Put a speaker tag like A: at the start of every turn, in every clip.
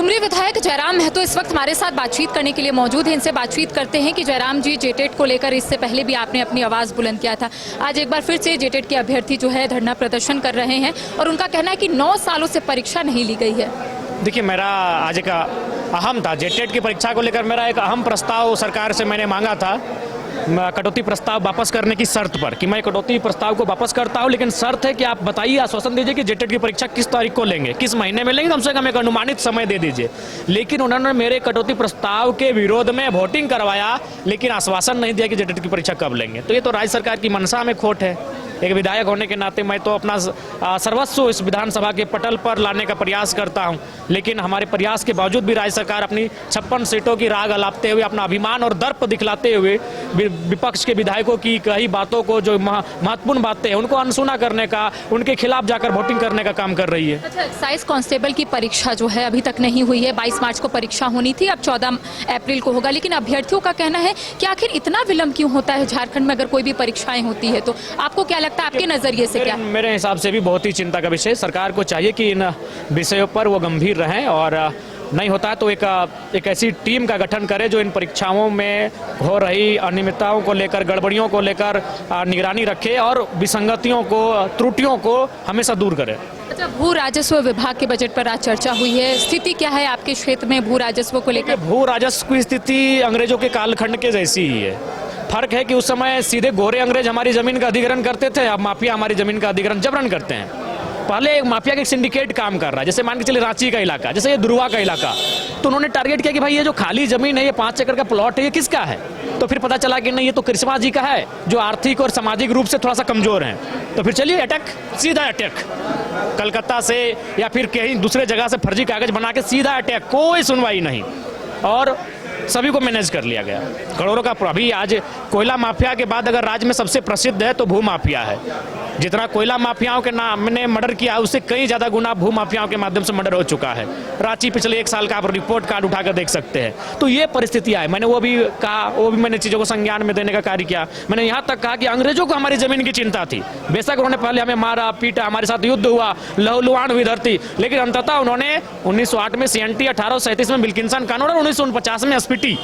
A: डुमरी विधायक जयराम महतो इस वक्त हमारे साथ बातचीत करने के लिए मौजूद हैं। इनसे बातचीत करते हैं कि जयराम जी, जेटेट को लेकर इससे पहले भी आपने अपनी आवाज़ बुलंद किया था। आज एक बार फिर से जेटेट के अभ्यर्थी जो है धरना प्रदर्शन कर रहे हैं और उनका कहना है कि 9 सालों से परीक्षा नहीं ली गई है।
B: देखिए, मेरा आज एक अहम था जेटेट की परीक्षा को लेकर। मेरा एक अहम प्रस्ताव सरकार से मैंने मांगा था, कटौती प्रस्ताव वापस करने की शर्त पर, कि मैं कटौती प्रस्ताव को वापस करता हूं, लेकिन शर्त है कि आप बताइए, आश्वासन दीजिए कि जेटेट की परीक्षा किस तारीख को लेंगे, किस महीने में लेंगे, कम से कम एक अनुमानित समय दे दीजिए। लेकिन उन्होंने मेरे कटौती प्रस्ताव के विरोध में वोटिंग करवाया, लेकिन आश्वासन नहीं दिया कि जेटेट की परीक्षा कब लेंगे। तो ये तो राज्य सरकार की मंशा में खोट है। एक विधायक होने के नाते मैं तो अपना सर्वस्व इस विधानसभा के पटल पर लाने का प्रयास करता हूं, लेकिन हमारे प्रयास के बावजूद भी राज्य सरकार अपनी 56 सीटों की राग अलापते हुए, अपना अभिमान और दर्प दिखलाते हुए विपक्ष के विधायकों की कई बातों को, जो महत्वपूर्ण बातें हैं, उनको अनसुना करने का, उनके खिलाफ जाकर वोटिंग करने का काम कर रही है।
A: अच्छा, एक्साइज कांस्टेबल की परीक्षा जो है अभी तक नहीं हुई है। 22 मार्च को परीक्षा होनी थी, अब 14 अप्रैल को होगा, लेकिन अभ्यर्थियों का कहना है कि आखिर इतना विलंब क्यों होता है झारखंड में अगर कोई भी परीक्षाएं होती है तो? आपको क्या लगता है, आपके नजरिए से क्या?
B: मेरे हिसाब से भी बहुत ही चिंता का विषय। सरकार को चाहिए कि इन विषयों पर वो गंभीर रहें और नहीं होता है तो एक ऐसी टीम का गठन करे जो इन परीक्षाओं में हो रही अनियमितताओं को लेकर, गड़बड़ियों को लेकर निगरानी रखे और विसंगतियों को, त्रुटियों को हमेशा दूर करे।
A: अच्छा, भू राजस्व विभाग के बजट पर आज चर्चा हुई है। स्थिति क्या है आपके क्षेत्र में भू राजस्व को लेकर?
B: भू राजस्व की स्थिति अंग्रेजों के कालखंड के जैसी ही है। फर्क है कि उस समय सीधे गोरे अंग्रेज हमारी जमीन का अधिग्रहण करते थे, अब माफिया हमारी जमीन का अधिग्रहण जबरन करते हैं। पहले एक माफिया का एक सिंडिकेट काम कर रहा है, जैसे मान के चलिए रांची का इलाका, जैसे ये दुर्वा का इलाका, तो उन्होंने टारगेट किया कि भाई ये जो खाली जमीन है, ये 5 एकड़ का प्लॉट है, ये किसका है? तो फिर पता चला कि नहीं, ये तो कृष्णा जी का है, जो आर्थिक और सामाजिक रूप से थोड़ा सा कमजोर हैं। तो फिर चलिए अटैक, सीधा अटैक, कलकत्ता से या फिर कहीं दूसरे जगह से फर्जी कागज बना के सीधा अटैक, कोई सुनवाई नहीं, और सभी को मैनेज कर लिया गया। करोड़ों का अभी आज कोयला माफिया के बाद अगर राज्य में सबसे प्रसिद्ध है तो भू माफिया है। जितना कोयला माफियाओं के नाम ने मर्डर किया, उससे कई ज्यादा गुना भू माफियाओं के माध्यम से मर्डर हो चुका है। रांची पिछले 1 साल का आप रिपोर्ट कार्ड उठाकर देख सकते हैं। तो ये परिस्थितियां है। मैंने वो भी कहा, वो भी मैंने चीजों को संज्ञान में देने का कार्य किया। मैंने यहाँ तक कहा कि अंग्रेजों को हमारी जमीन की चिंता थी, बेशक उन्होंने पहले हमें मारा पीटा, हमारे साथ युद्ध हुआ, लहूलुहान हुई धरती, लेकिन अंततः उन्होंने 1908 में CNT, 1837 में विल्किंसन कानून और 1949 में SPT,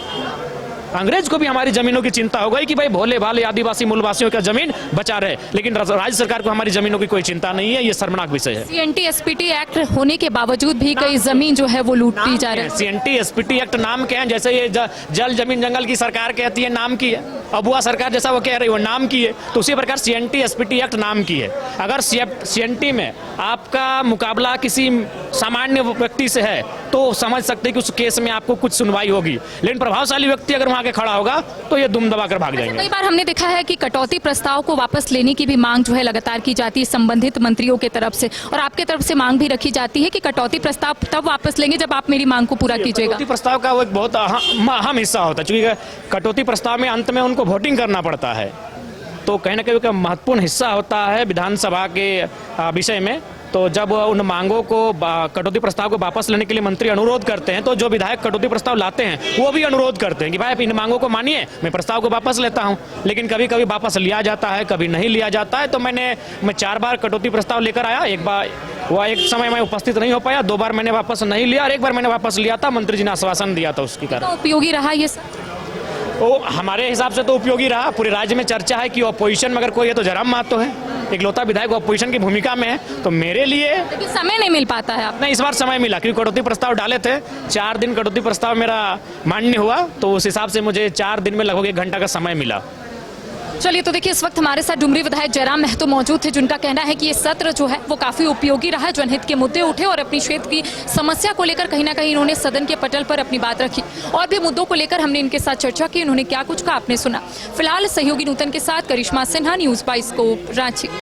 B: अंग्रेज को भी हमारी जमीनों की चिंता हो गई कि भाई भोले भाले आदिवासी मूलवासियों का जमीन बचा रहे, लेकिन राज्य सरकार को हमारी जमीनों की कोई चिंता नहीं है। ये शर्मनाक विषय है।
A: CNT SPT एक्ट होने के बावजूद भी कई जमीन जो है वो लूटती जा रही है।
B: CNT SPT एक्ट नाम के हैं, जैसे ये जल जमीन जंगल की सरकार कहती है नाम की है, अबुआ सरकार जैसा वो कह रही है वो नाम की है, तो उसी प्रकार CNT SPT एक्ट नाम की है। अगर CNT में आपका मुकाबला किसी सामान्य व्यक्ति से है तो समझ सकते हैं कि उस केस में आपको कुछ सुनवाई होगी, लेकिन प्रभावशाली व्यक्ति अगर वहां के खड़ा होगा तो ये दुम दबाकर भाग जाएंगे।
A: कई बार हमने देखा है कि कटौती प्रस्ताव को वापस लेने की भी मांग जो है लगातार की जाती है संबंधित मंत्रियों की तरफ से, और आपके तरफ से मांग भी रखी जाती है कि कटौती प्रस्ताव तब वापस लेंगे जब आप मेरी मांग को पूरा कीजिएगा।
B: कटौती प्रस्ताव का वो एक बहुत अहम हिस्सा होता है, क्योंकि कटौती प्रस्ताव में अंत में उनको वोटिंग करना पड़ता है, तो कहीं ना कहीं महत्वपूर्ण हिस्सा होता है विधानसभा के विषय में। तो जब उन मांगों को, कटौती प्रस्ताव को वापस लेने के लिए मंत्री अनुरोध करते हैं, तो जो विधायक कटौती प्रस्ताव लाते हैं वो भी अनुरोध करते हैं कि भाई आप इन मांगों को मानिए, मैं प्रस्ताव को वापस लेता हूं। लेकिन कभी कभी वापस लिया जाता है, कभी नहीं लिया जाता है। तो मैं 4 बार कटौती प्रस्ताव लेकर आया। एक समय मैं उपस्थित नहीं हो पाया, 2 बार मैंने वापस नहीं लिया और 1 बार मैंने वापस लिया था। मंत्री जी ने आश्वासन दिया था उसकी कारण।
A: उपयोगी रहा ये?
B: वो हमारे हिसाब से तो उपयोगी रहा। पूरे राज्य में चर्चा है कि अपोजिशन में अगर कोई है तो जयराम महतो है, इकलौता विधायक अपोजिशन की भूमिका में है, तो मेरे लिए
A: लेकिन समय नहीं मिल पाता है।
B: नहीं, इस बार समय मिला, क्योंकि कटौती प्रस्ताव डाले थे। 4 दिन कटौती प्रस्ताव मेरा मान्य हुआ, तो उस हिसाब से मुझे 4 दिन में लगभग 1 घंटा का समय मिला।
A: चलिए, तो देखिए, इस वक्त हमारे साथ डुमरी विधायक जयराम महतो मौजूद थे, जिनका कहना है कि ये सत्र जो है वो काफी उपयोगी रहा, जनहित के मुद्दे उठे और अपनी क्षेत्र की समस्या को लेकर कहीं ना कहीं इन्होंने सदन के पटल पर अपनी बात रखी, और भी मुद्दों को लेकर हमने इनके साथ चर्चा की। उन्होंने क्या कुछ कहा आपने सुना। फिलहाल सहयोगी नूतन के साथ करिश्मा सिन्हा, न्यूज़ 22 रांची।